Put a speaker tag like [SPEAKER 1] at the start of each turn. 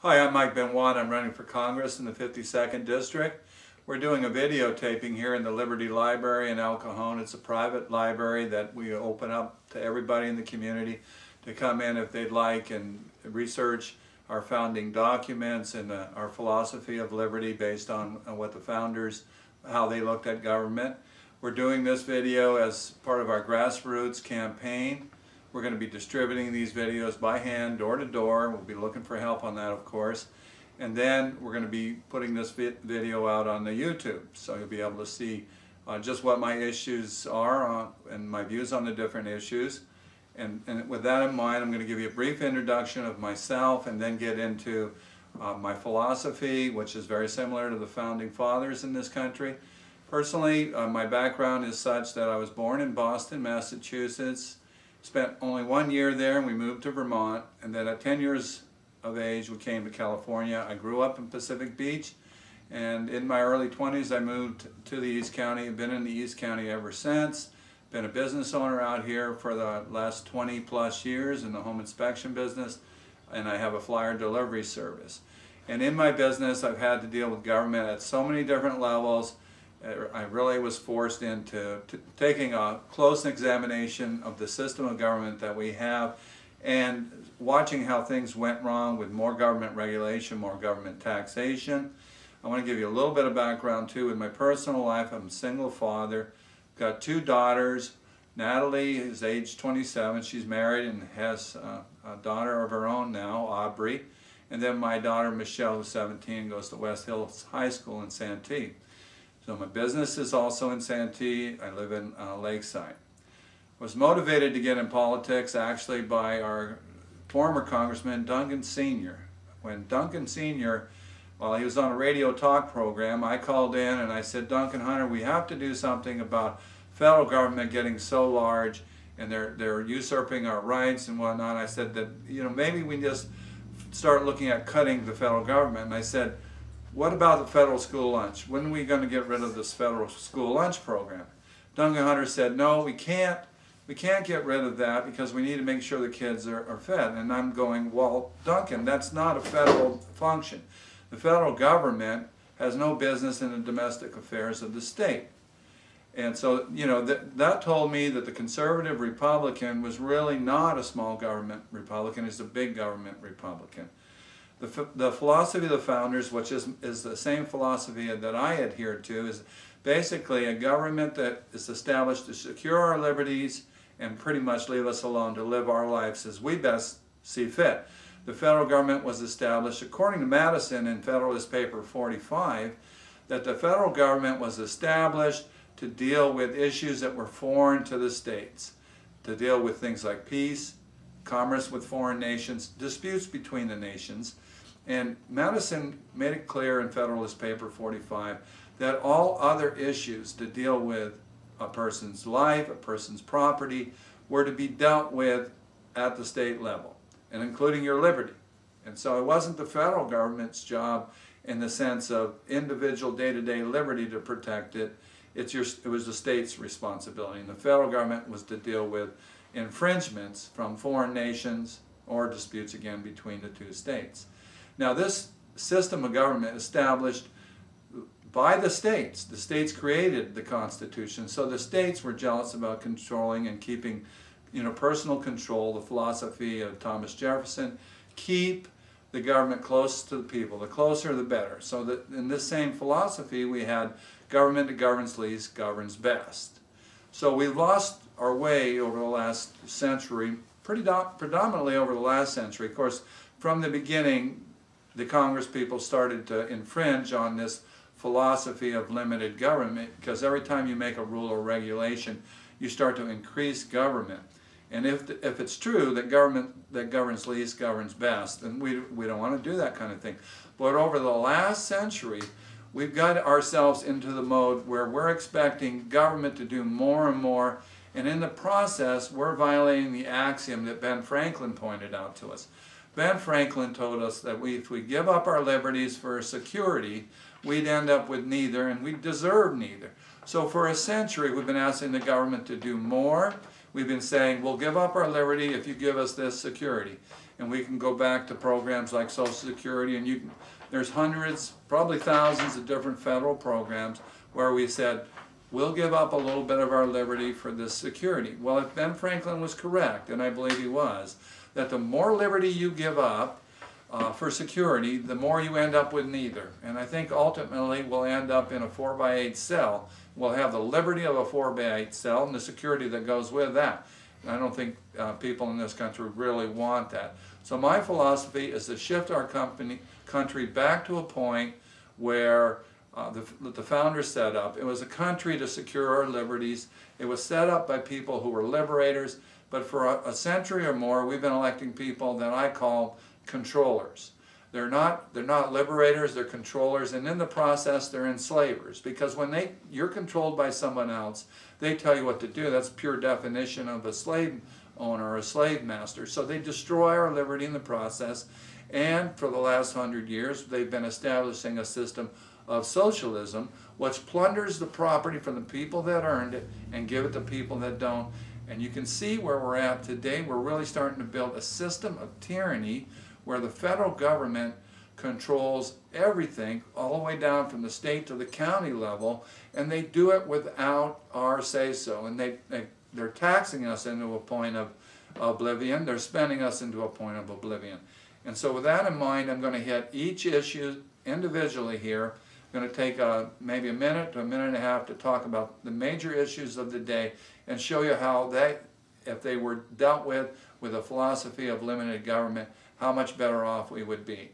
[SPEAKER 1] Hi, I'm Mike Benoit. I'm running for Congress in the 52nd District. We're doing a videotaping here in the Liberty Library in El Cajon. It's a private library that we open up to everybody in the community to come in if they'd like and research our founding documents and our philosophy of liberty based on what the founders, how they looked at government. We're doing this video as part of our grassroots campaign. We're going to be distributing these videos by hand, door to door. We'll be looking for help on that, of course. And then we're going to be putting this video out on the YouTube. So you'll be able to see just what my issues are and my views on the different issues. And with that in mind, I'm going to give you a brief introduction of myself and then get into my philosophy, which is very similar to the founding fathers in this country. Personally, my background is such that I was born in Boston, Massachusetts. Spent only 1 year there and we moved to Vermont, and then at 10 years of age we came to California. I grew up in Pacific Beach, and in my early 20s I moved to the East County. I've been in the East County ever since. Been a business owner out here for the last 20 plus years in the home inspection business, and I have a flyer delivery service. And in my business I've had to deal with government at so many different levels. I really was forced into taking a close examination of the system of government that we have and watching how things went wrong with more government regulation, more government taxation. I want to give you a little bit of background too. In my personal life, I'm a single father, got 2 daughters. Natalie is age 27, she's married and has a daughter of her own now, Aubrey. And then my daughter Michelle, who's 17, goes to West Hills High School in Santee. So my business is also in Santee. I live in Lakeside. I was motivated to get in politics actually by our former Congressman Duncan Sr. When Duncan Sr., while he was on a radio talk program, I called in and I said, Duncan Hunter, we have to do something about federal government getting so large and they're usurping our rights and whatnot. I said that, you know, maybe we just start looking at cutting the federal government. And I said, what about the federal school lunch? When are we going to get rid of this federal school lunch program? Duncan Hunter said, no, we can't get rid of that because we need to make sure the kids are fed. And I'm going, well, Duncan, that's not a federal function. The federal government has no business in the domestic affairs of the state. And so, you know, that told me that the conservative Republican was really not a small government Republican, he's a big government Republican. The philosophy of the founders, which is the same philosophy that I adhere to, is basically a government that is established to secure our liberties and pretty much leave us alone to live our lives as we best see fit. The federal government was established, according to Madison in Federalist Paper 45, that the federal government was established to deal with issues that were foreign to the states, to deal with things like peace, commerce with foreign nations, disputes between the nations. And Madison made it clear in Federalist Paper 45 that all other issues to deal with a person's life, a person's property, were to be dealt with at the state level, and including your liberty. And so it wasn't the federal government's job in the sense of individual day-to-day liberty to protect it. It was the state's responsibility. And the federal government was to deal with infringements from foreign nations or disputes, again, between the 2 states. Now, this system of government established by the states created the Constitution, so the states were jealous about controlling and keeping, you know, personal control, the philosophy of Thomas Jefferson, keep the government close to the people, the closer the better. So that in this same philosophy we had government that governs least governs best. So we've lost our way over the last century, predominantly over the last century. Of course, from the beginning, the Congress people started to infringe on this philosophy of limited government, because every time you make a rule or regulation, you start to increase government. And if it's true that government that governs least governs best, then we don't want to do that kind of thing. But over the last century, we've got ourselves into the mode where we're expecting government to do more and more, and in the process, we're violating the axiom that Ben Franklin pointed out to us. Ben Franklin told us that if we give up our liberties for security, we'd end up with neither, and we deserve neither. So for a century, we've been asking the government to do more. We've been saying, we'll give up our liberty if you give us this security. and we can go back to programs like Social Security, and there's hundreds, probably thousands of different federal programs where we said, we'll give up a little bit of our liberty for this security. Well, if Ben Franklin was correct, and I believe he was, that the more liberty you give up for security, the more you end up with neither. And I think ultimately we'll end up in a 4x8 cell. We'll have the liberty of a 4x8 cell and the security that goes with that. And I don't think people in this country really want that. So my philosophy is to shift our country back to a point where the founders set up. It was a country to secure our liberties. It was set up by people who were liberators, but for a century or more we've been electing people that I call controllers. They're not liberators, they're controllers, and in the process they're enslavers, because when you're controlled by someone else, they tell you what to do. That's pure definition of a slave owner or a slave master. So they destroy our liberty in the process, and for the last 100 years they've been establishing a system of socialism which plunders the property from the people that earned it and give it to people that don't. And you can see where we're at today. We're really starting to build a system of tyranny where the federal government controls everything all the way down from the state to the county level, and they do it without our say-so. And they're taxing us into a point of oblivion. They're spending us into a point of oblivion. And so with that in mind, I'm going to hit each issue individually here. I'm going to take maybe a minute to a minute and a half to talk about the major issues of the day and show you how if they were dealt with a philosophy of limited government, how much better off we would be.